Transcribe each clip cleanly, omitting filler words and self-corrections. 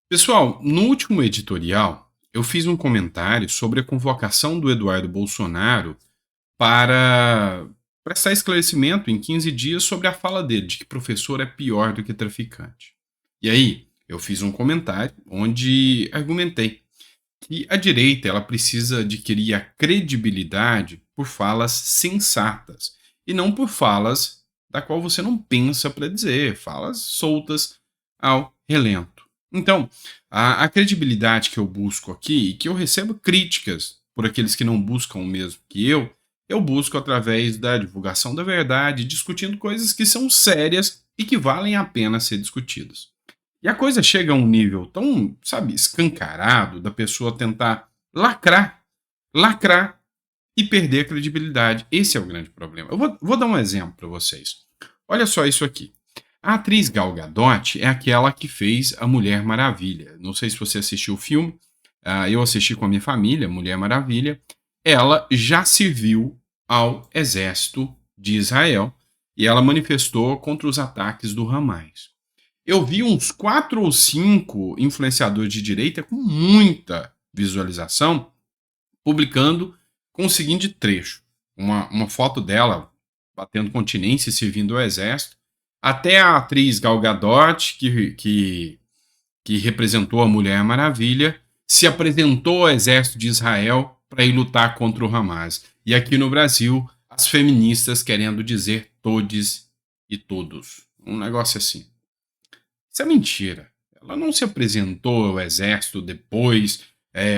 Pessoal, no último editorial, eu fiz um comentário sobre a convocação do Eduardo Bolsonaro para prestar esclarecimento em 15 dias sobre a fala dele, de que professor é pior do que traficante. E aí, eu fiz um comentário onde argumentei que a direita ela precisa adquirir a credibilidade por falas sensatas e não por falas da qual você não pensa para dizer, falas soltas ao relento. Então, a credibilidade que eu busco aqui e que eu recebo críticas por aqueles que não buscam o mesmo que eu busco através da divulgação da verdade, discutindo coisas que são sérias e que valem a pena ser discutidas. E a coisa chega a um nível tão, sabe, escancarado da pessoa tentar lacrar e perder a credibilidade. Esse é o grande problema. Eu vou dar um exemplo para vocês. Olha só isso aqui. A atriz Gal Gadot é aquela que fez a Mulher Maravilha. Não sei se você assistiu o filme. Eu assisti com a minha família, Mulher Maravilha. Ela já serviu ao exército de Israel e ela manifestou contra os ataques do Hamas. Eu vi uns 4 ou 5 influenciadores de direita com muita visualização publicando com o seguinte trecho: uma foto dela batendo continência e servindo ao exército, até a atriz Gal Gadot, que representou a Mulher Maravilha, se apresentou ao exército de Israel para ir lutar contra o Hamas. E aqui no Brasil, as feministas querendo dizer todes e todos. Um negócio assim. Isso é mentira. Ela não se apresentou ao exército depois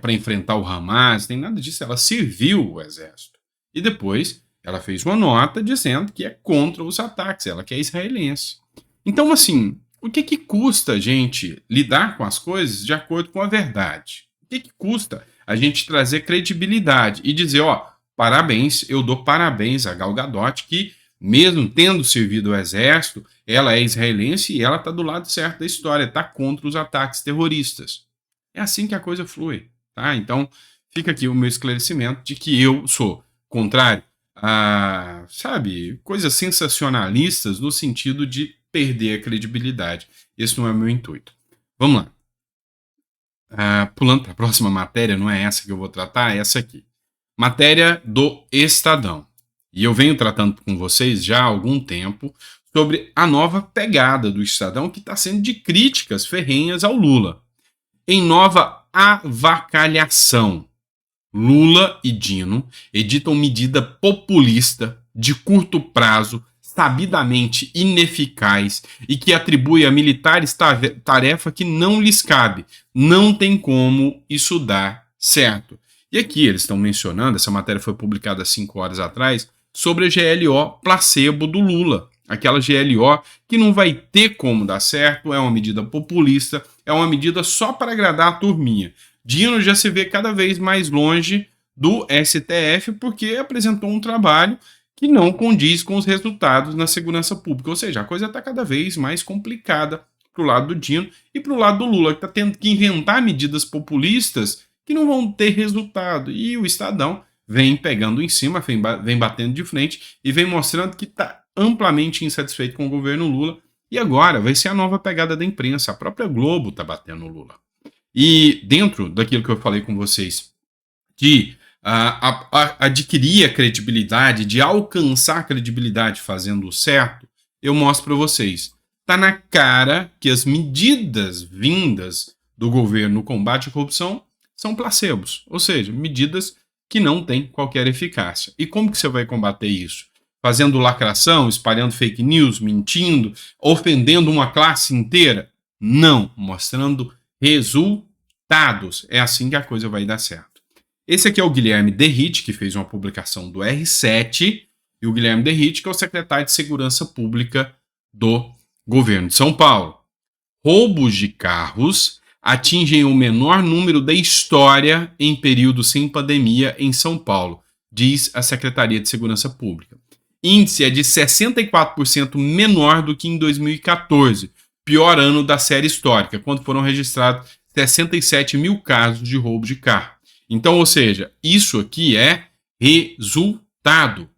para enfrentar o Hamas, nem nada disso. Ela serviu o exército. E depois ela fez uma nota dizendo que é contra os ataques, ela que é israelense. Então, assim, o que custa a gente lidar com as coisas de acordo com a verdade? O que custa a gente trazer credibilidade e dizer, ó, parabéns, eu dou parabéns a Gal Gadot, que mesmo tendo servido o exército, ela é israelense e ela está do lado certo da história, está contra os ataques terroristas. É assim que a coisa flui, tá? Então, fica aqui o meu esclarecimento de que eu sou contrário a, sabe, coisas sensacionalistas no sentido de perder a credibilidade. Esse não é o meu intuito. Vamos lá. Pulando para a próxima matéria, não é essa que eu vou tratar, é essa aqui. Matéria do Estadão. E eu venho tratando com vocês já há algum tempo sobre a nova pegada do Estadão que está sendo de críticas ferrenhas ao Lula. Em nova avacalhação, Lula e Dino editam medida populista de curto prazo, sabidamente ineficaz e que atribui a militares tarefa que não lhes cabe. Não tem como isso dar certo. E aqui eles estão mencionando, essa matéria foi publicada há 5 horas atrás, sobre a GLO placebo do Lula. Aquela GLO que não vai ter como dar certo, é uma medida populista, é uma medida só para agradar a turminha. Dino já se vê cada vez mais longe do STF porque apresentou um trabalho que não condiz com os resultados na segurança pública. Ou seja, a coisa está cada vez mais complicada para o lado do Dino e para o lado do Lula, que está tendo que inventar medidas populistas que não vão ter resultado. E o Estadão vem pegando em cima, vem batendo de frente e vem mostrando que está amplamente insatisfeito com o governo Lula. E agora vai ser a nova pegada da imprensa. A própria Globo está batendo no Lula. E dentro daquilo que eu falei com vocês, de adquirir a credibilidade, de alcançar a credibilidade fazendo o certo, eu mostro para vocês. Está na cara que as medidas vindas do governo no combate à corrupção são placebos, ou seja, medidas que não têm qualquer eficácia. E como que você vai combater isso? Fazendo lacração, espalhando fake news, mentindo, ofendendo uma classe inteira? Não, mostrando resultados. É assim que a coisa vai dar certo. Esse aqui é o Guilherme Derrite, que fez uma publicação do R7, e o Guilherme Derrite, que é o secretário de Segurança Pública do governo de São Paulo. Roubos de carros atingem o menor número da história em período sem pandemia em São Paulo, diz a Secretaria de Segurança Pública. Índice é de 64% menor do que em 2014, pior ano da série histórica, quando foram registrados 67 mil casos de roubo de carro. Então, ou seja, isso aqui é resultado.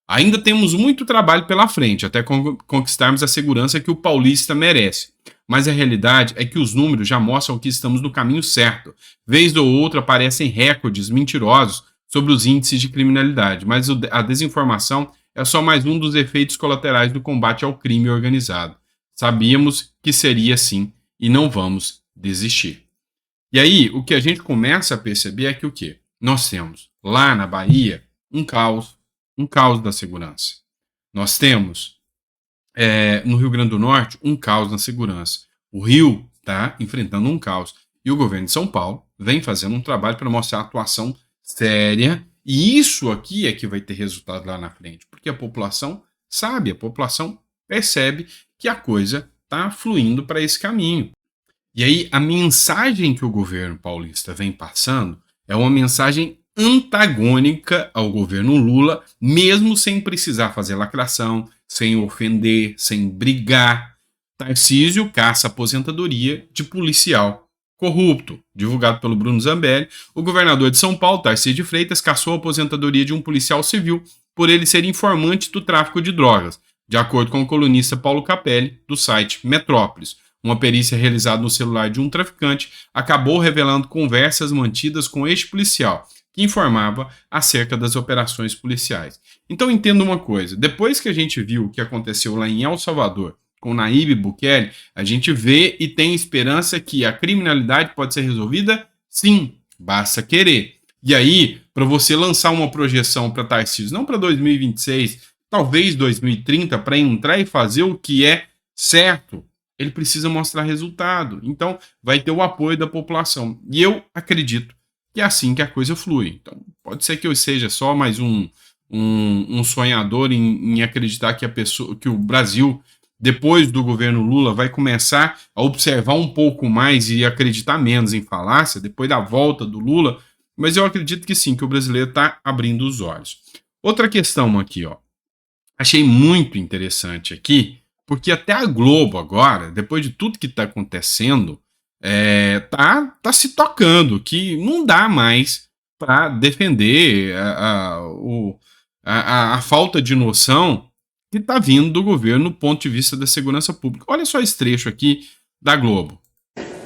Ainda temos muito trabalho pela frente, até conquistarmos a segurança que o paulista merece. Mas a realidade é que os números já mostram que estamos no caminho certo. Vez ou outra aparecem recordes mentirosos sobre os índices de criminalidade, mas a desinformação é só mais um dos efeitos colaterais do combate ao crime organizado. Sabíamos que seria assim e não vamos desistir. E aí, o que a gente começa a perceber é que o quê? Nós temos lá na Bahia um caos da segurança. Nós temos no Rio Grande do Norte um caos na segurança. O Rio está enfrentando um caos. E o governo de São Paulo vem fazendo um trabalho para mostrar atuação séria. E isso aqui é que vai ter resultado lá na frente. Porque a população sabe, a população percebe que a coisa está fluindo para esse caminho. E aí a mensagem que o governo paulista vem passando é uma mensagem antagônica ao governo Lula, mesmo sem precisar fazer lacração, sem ofender, sem brigar. Tarcísio caça aposentadoria de policial corrupto. Divulgado pelo Bruno Zambelli, o governador de São Paulo, Tarcísio de Freitas, caçou a aposentadoria de um policial civil por ele ser informante do tráfico de drogas, de acordo com o colunista Paulo Capelli, do site Metrópolis. Uma perícia realizada no celular de um traficante acabou revelando conversas mantidas com este policial, que informava acerca das operações policiais. Então entenda uma coisa, depois que a gente viu o que aconteceu lá em El Salvador com Nayib Bukele, a gente vê e tem esperança que a criminalidade pode ser resolvida? Sim, basta querer. E aí, para você lançar uma projeção para Tarcísio, não para 2026, talvez 2030, para entrar e fazer o que é certo, ele precisa mostrar resultado. Então, vai ter o apoio da população. E eu acredito que é assim que a coisa flui. Então, pode ser que eu seja só mais um sonhador em acreditar que o Brasil, depois do governo Lula, vai começar a observar um pouco mais e acreditar menos em falácia, depois da volta do Lula, mas eu acredito que sim, que o brasileiro está abrindo os olhos. Outra questão aqui, ó. Achei muito interessante aqui, porque até a Globo agora, depois de tudo que está acontecendo, tá se tocando, que não dá mais para defender a falta de noção que está vindo do governo do ponto de vista da segurança pública. Olha só esse trecho aqui da Globo.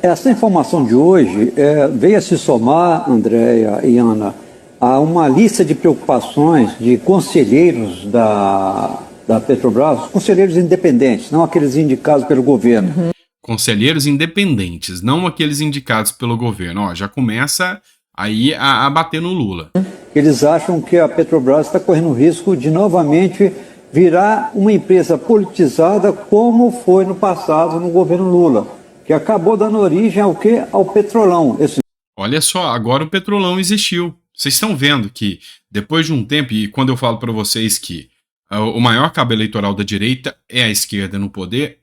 Essa informação de hoje veio a se somar, Andréia e Ana, a uma lista de preocupações de conselheiros da Petrobras, conselheiros independentes, não aqueles indicados pelo governo. Uhum. Conselheiros independentes, não aqueles indicados pelo governo. Ó, já começa aí a bater no Lula. Eles acham que a Petrobras está correndo o risco de novamente virar uma empresa politizada como foi no passado no governo Lula, que acabou dando origem ao quê? Ao Petrolão. Olha só, agora o Petrolão existiu. Vocês estão vendo que depois de um tempo, e quando eu falo para vocês que o maior cabo eleitoral da direita é a esquerda no poder,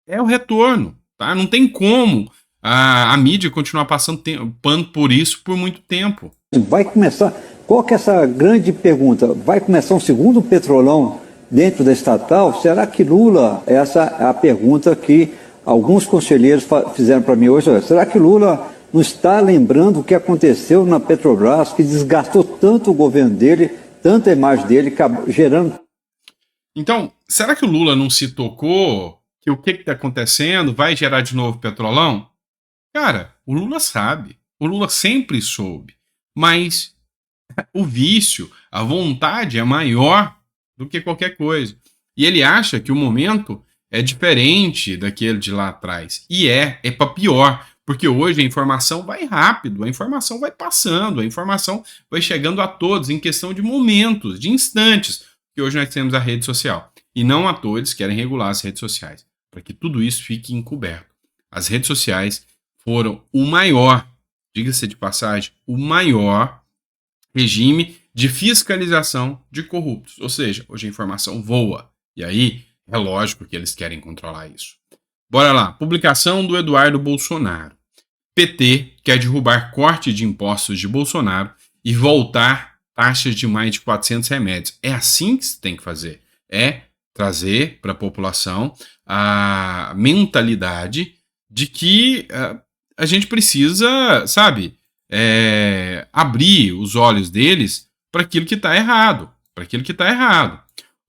é o retorno, tá? Não tem como a mídia continuar passando pano por isso por muito tempo. Vai começar, qual que é essa grande pergunta? Vai começar um segundo Petrolão dentro da estatal? Será que Lula, essa é a pergunta que alguns conselheiros fizeram para mim hoje, será que Lula não está lembrando o que aconteceu na Petrobras, que desgastou tanto o governo dele, tanta imagem dele, gerando... Então, será que o Lula não se tocou que o que está acontecendo vai gerar de novo Petrolão? Cara, o Lula sabe, o Lula sempre soube, mas o vício, a vontade é maior do que qualquer coisa. E ele acha que o momento é diferente daquele de lá atrás. E é para pior, porque hoje a informação vai rápido, a informação vai passando, a informação vai chegando a todos em questão de momentos, de instantes, que hoje nós temos a rede social. E não à toa eles querem regular as redes sociais, para que tudo isso fique encoberto. As redes sociais foram o maior, diga-se de passagem, o maior regime de fiscalização de corruptos. Ou seja, hoje a informação voa. E aí é lógico que eles querem controlar isso. Bora lá. Publicação do Eduardo Bolsonaro. PT quer derrubar corte de impostos de Bolsonaro e voltar taxas de mais de 400 remédios. É assim que se tem que fazer. É trazer para a população a mentalidade de que a gente precisa, sabe, abrir os olhos deles para aquilo que está errado.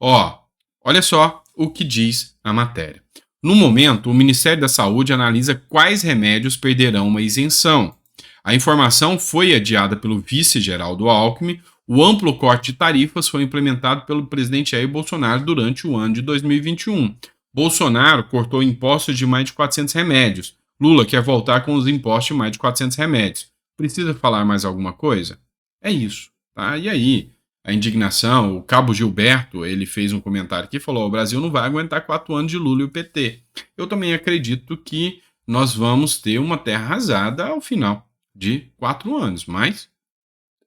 Ó, olha só o que diz a matéria. No momento, o Ministério da Saúde analisa quais remédios perderão uma isenção. A informação foi adiada pelo vice-Geraldo Alckmin. O amplo corte de tarifas foi implementado pelo presidente Jair Bolsonaro durante o ano de 2021. Bolsonaro cortou impostos de mais de 400 remédios. Lula quer voltar com os impostos de mais de 400 remédios. Precisa falar mais alguma coisa? É isso, tá? E aí, a indignação, o Cabo Gilberto, ele fez um comentário aqui e falou: o Brasil não vai aguentar 4 anos de Lula e o PT. Eu também acredito que nós vamos ter uma terra arrasada ao final de 4 anos, mas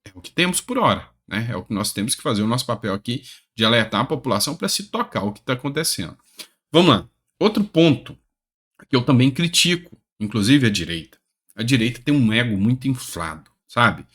é o que temos por hora, né? É o que nós temos que fazer, o nosso papel aqui de alertar a população para se tocar o que está acontecendo. Vamos lá. Outro ponto que eu também critico, inclusive a direita. A direita tem um ego muito inflado, sabe?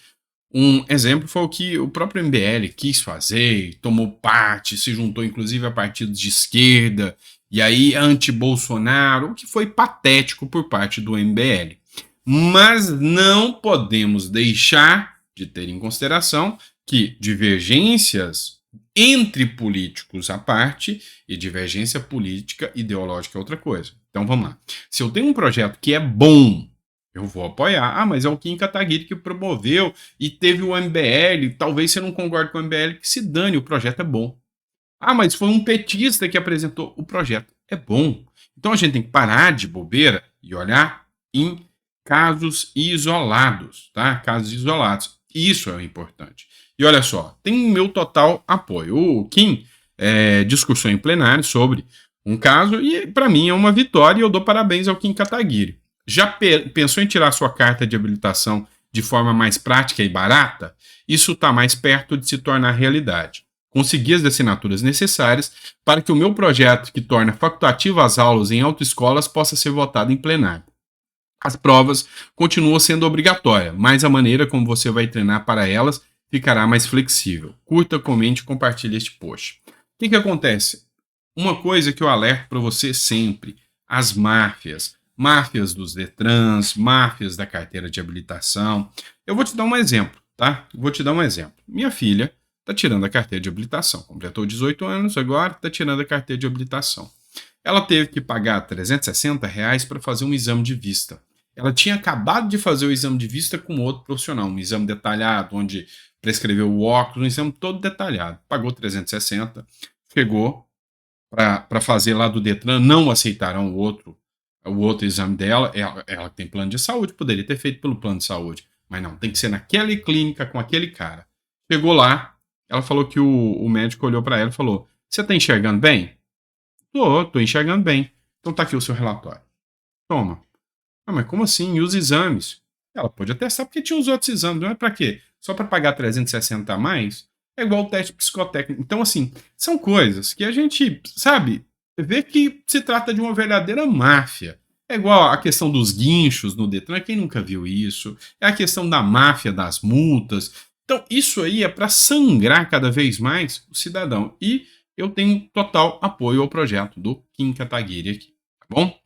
Um exemplo foi o que o próprio MBL quis fazer, tomou parte, se juntou inclusive a partidos de esquerda, e aí anti-Bolsonaro, o que foi patético por parte do MBL. Mas não podemos deixar de ter em consideração que divergências entre políticos à parte e divergência política ideológica é outra coisa. Então vamos lá. Se eu tenho um projeto que é bom, eu vou apoiar. Ah, mas é o Kim Kataguiri que promoveu e teve o MBL. Talvez você não concorde com o MBL, que se dane, o projeto é bom. Ah, mas foi um petista que apresentou. O projeto é bom. Então a gente tem que parar de bobeira e olhar em casos isolados, tá? Casos isolados. Isso é o importante. E olha só, tem meu total apoio. O Kim discursou em plenário sobre um caso e para mim é uma vitória e eu dou parabéns ao Kim Kataguiri. Já pensou em tirar sua carta de habilitação de forma mais prática e barata? Isso está mais perto de se tornar realidade. Consegui as assinaturas necessárias para que o meu projeto, que torna facultativo as aulas em autoescolas, possa ser votado em plenário. As provas continuam sendo obrigatórias, mas a maneira como você vai treinar para elas ficará mais flexível. Curta, comente e compartilhe este post. O que acontece? Uma coisa que eu alerto para você sempre: as máfias. Máfias dos Detrans, máfias da carteira de habilitação. Eu vou te dar um exemplo, tá? Vou te dar um exemplo. Minha filha está tirando a carteira de habilitação. Completou 18 anos, agora está tirando a carteira de habilitação. Ela teve que pagar R$ 360 para fazer um exame de vista. Ela tinha acabado de fazer o exame de vista com outro profissional, um exame detalhado, onde prescreveu o óculos, um exame todo detalhado. Pagou 360, chegou para fazer lá do Detran, não aceitaram o outro exame dela. Ela tem plano de saúde, poderia ter feito pelo plano de saúde, mas não, tem que ser naquela clínica com aquele cara. Chegou lá, ela falou que o médico olhou para ela e falou: você tá enxergando bem? Tô enxergando bem. Então tá aqui o seu relatório. Toma. Ah, mas como assim? E os exames? Ela pôde atestar porque tinha os outros exames, não é pra quê? Só para pagar 360 a mais? É igual o teste psicotécnico. Então, assim, são coisas que a gente, sabe, vê que se trata de uma verdadeira máfia. É igual a questão dos guinchos no Detran, quem nunca viu isso? É a questão da máfia das multas. Então, isso aí é para sangrar cada vez mais o cidadão. E eu tenho total apoio ao projeto do Kim Kataguiri aqui, tá bom?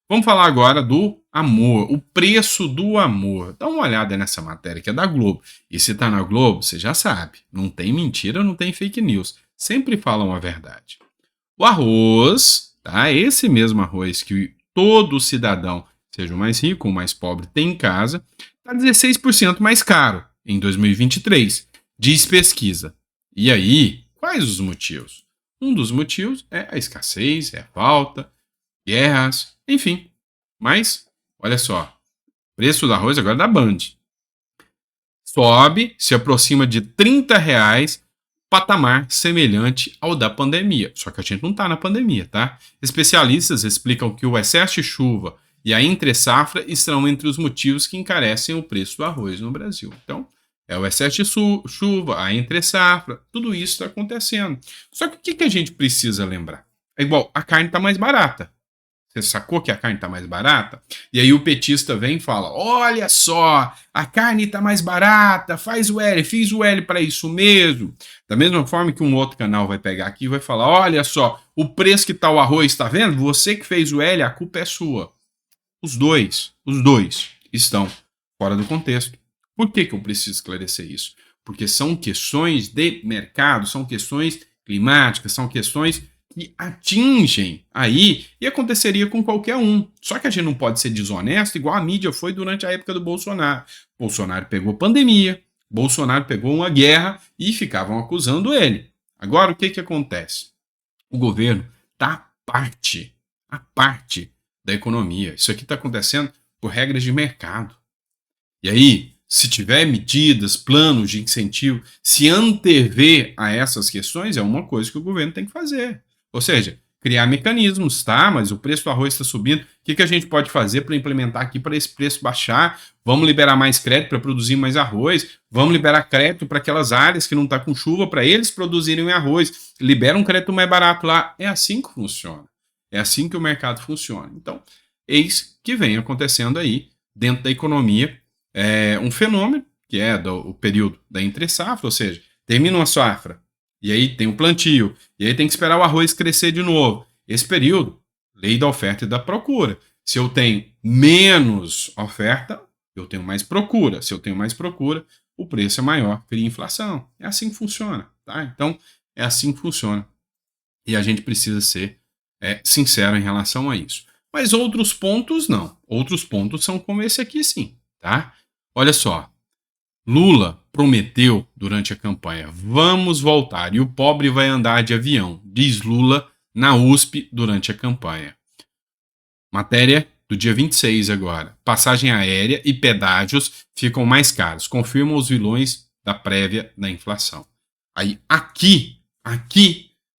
Vamos falar agora do amor, o preço do amor. Dá uma olhada nessa matéria que é da Globo. E se tá na Globo, você já sabe, não tem mentira, não tem fake news. Sempre falam a verdade. O arroz, tá? Esse mesmo arroz que todo cidadão, seja o mais rico ou o mais pobre, tem em casa, está 16% mais caro em 2023, diz pesquisa. E aí, quais os motivos? Um dos motivos é a escassez, é a falta, guerras, enfim. Mas, olha só, preço do arroz agora é da Band. Sobe, se aproxima de R$ 30, patamar semelhante ao da pandemia. Só que a gente não está na pandemia, tá? Especialistas explicam que o excesso de chuva e a entre-safra estão entre os motivos que encarecem o preço do arroz no Brasil. Então, é o excesso de chuva, a entre-safra, tudo isso está acontecendo. Só que o que a gente precisa lembrar? É igual, a carne está mais barata. Você sacou que a carne está mais barata? E aí o petista vem e fala: olha só, a carne está mais barata, faz o L, fiz o L para isso mesmo. Da mesma forma que um outro canal vai pegar aqui e vai falar: olha só, o preço que está o arroz, está vendo? Você que fez o L, a culpa é sua. Os dois estão fora do contexto. Por que eu preciso esclarecer isso? Porque são questões de mercado, são questões climáticas, são questões que atingem aí e aconteceria com qualquer um. Só que a gente não pode ser desonesto igual a mídia foi durante a época do Bolsonaro. Bolsonaro pegou pandemia, Bolsonaro pegou uma guerra e ficavam acusando ele. Agora, o que acontece? O governo está à parte da economia. Isso aqui está acontecendo por regras de mercado. E aí, se tiver medidas, planos de incentivo, se antever a essas questões, é uma coisa que o governo tem que fazer. Ou seja, criar mecanismos, tá? Mas o preço do arroz está subindo. O que a gente pode fazer para implementar aqui para esse preço baixar? Vamos liberar mais crédito para produzir mais arroz. Vamos liberar crédito para aquelas áreas que não estão com chuva para eles produzirem arroz. Libera um crédito mais barato lá. É assim que funciona. É assim que o mercado funciona. Então, eis que vem acontecendo aí dentro da economia um fenômeno que é o período da entre-safra, ou seja, termina uma safra e aí tem o plantio, e aí tem que esperar o arroz crescer de novo. Esse período, lei da oferta e da procura. Se eu tenho menos oferta, eu tenho mais procura. Se eu tenho mais procura, o preço é maior, cria inflação. É assim que funciona, tá? Então, é assim que funciona. E a gente precisa ser sincero em relação a isso. Mas outros pontos, não. Outros pontos são como esse aqui, sim, tá? Olha só. Lula prometeu durante a campanha: vamos voltar e o pobre vai andar de avião, diz Lula na USP durante a campanha. Matéria do dia 26 agora. Passagem aérea e pedágios ficam mais caros, confirmam os vilões da prévia da inflação. Aí aqui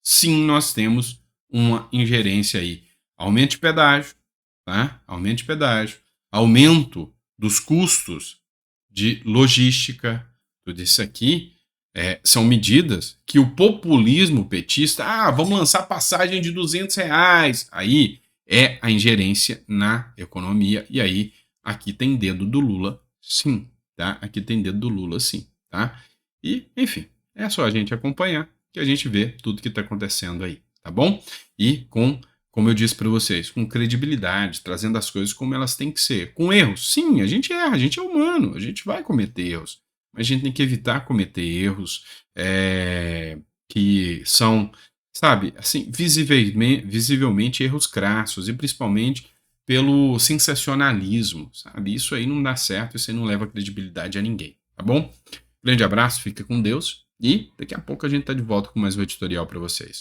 sim nós temos uma ingerência aí. Aumento de pedágio, tá? Aumento de pedágio, aumento dos custos de logística, tudo isso aqui são medidas que o populismo petista, vamos lançar passagem de R$ 200, aí é a ingerência na economia, e aí aqui tem dedo do Lula, sim, tá? Aqui tem dedo do Lula, sim, tá? E, enfim, é só a gente acompanhar que a gente vê tudo que está acontecendo aí, tá bom? E como eu disse para vocês, com credibilidade, trazendo as coisas como elas têm que ser. Com erros, sim, a gente erra, a gente é humano, a gente vai cometer erros. Mas a gente tem que evitar cometer erros que são, sabe, assim, visivelmente erros crassos, e principalmente pelo sensacionalismo, sabe? Isso aí não dá certo, isso aí não leva credibilidade a ninguém, tá bom? Grande abraço, fica com Deus, e daqui a pouco a gente tá de volta com mais um editorial para vocês.